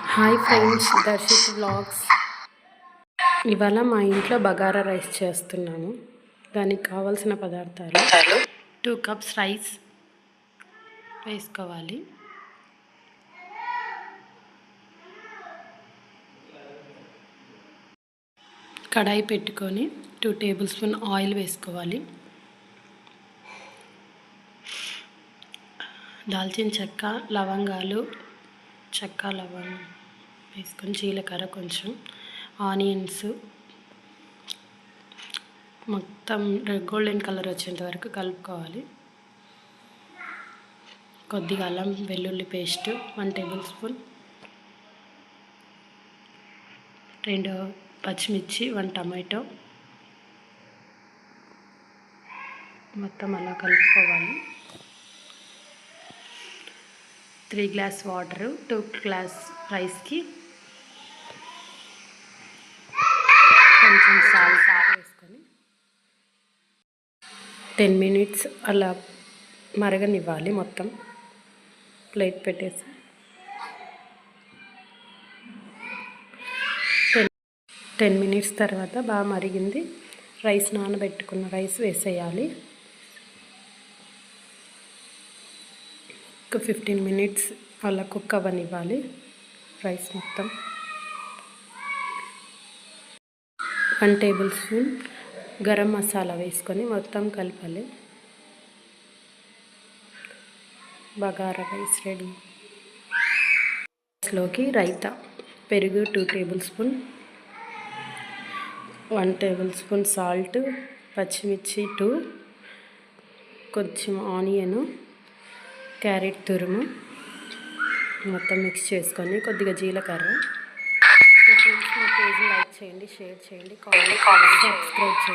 Hi friends, Darshit vlogs. ఇవాళ మా ఇంట్లో బగారా రైస్ చేస్తున్నాము. దానికి కావాల్సిన పదార్థాలు 2 కప్స్ రైస్ వేసుకోవాలి. కడాయి పెట్టుకొని 2 టేబుల్ స్పూన్ ఆయిల్ వేసుకోవాలి. దాల్చిన చెక్క, లవంగాలు, లవంగం వేసుకొని జీలకర్ర, కొంచెం ఆనియన్స్ మొత్తం గోల్డెన్ కలర్ వచ్చేంత వరకు కలుపుకోవాలి. కొద్దిగా అల్లం వెల్లుల్లి పేస్ట్ 1 టేబుల్ స్పూన్, 2 పచ్చిమిర్చి, 1 టమాటో మొత్తం అలా కలుపుకోవాలి. 3 గ్లాస్ వాటరు, 2 గ్లాస్ రైస్కి కొంచెం సాల్ట్ వేసుకొని 10 మినిట్స్ అలా మరగనివ్వాలి. మొత్తం ప్లేట్ పెట్టేసి 10 మినిట్స్ తర్వాత బాగా మరిగింది. రైస్ నానబెట్టుకున్న రైస్ వేసేయాలి. ఒక 15 మినిట్స్ అలా కుక్ అవ్వనివ్వాలి రైస్ మొత్తం. 1 టేబుల్ స్పూన్ గరం మసాలా వేసుకొని మొత్తం కలపాలి. Bagara rice ready. రైస్లోకి రైతా, పెరుగు 2 table spoon, 1 table spoon salt, పచ్చిమిర్చి 2, కొంచెం ఆనియను, క్యారెట్ తురుము మొత్తం మిక్స్ చేసుకొని కొద్దిగా జీలకర్ర. ఫ్రెండ్స్, మా పేజ్ లైక్ చేయండి, షేర్ చేయండి, కామెంట్ చేయండి, సబ్స్క్రైబ్ చేయండి.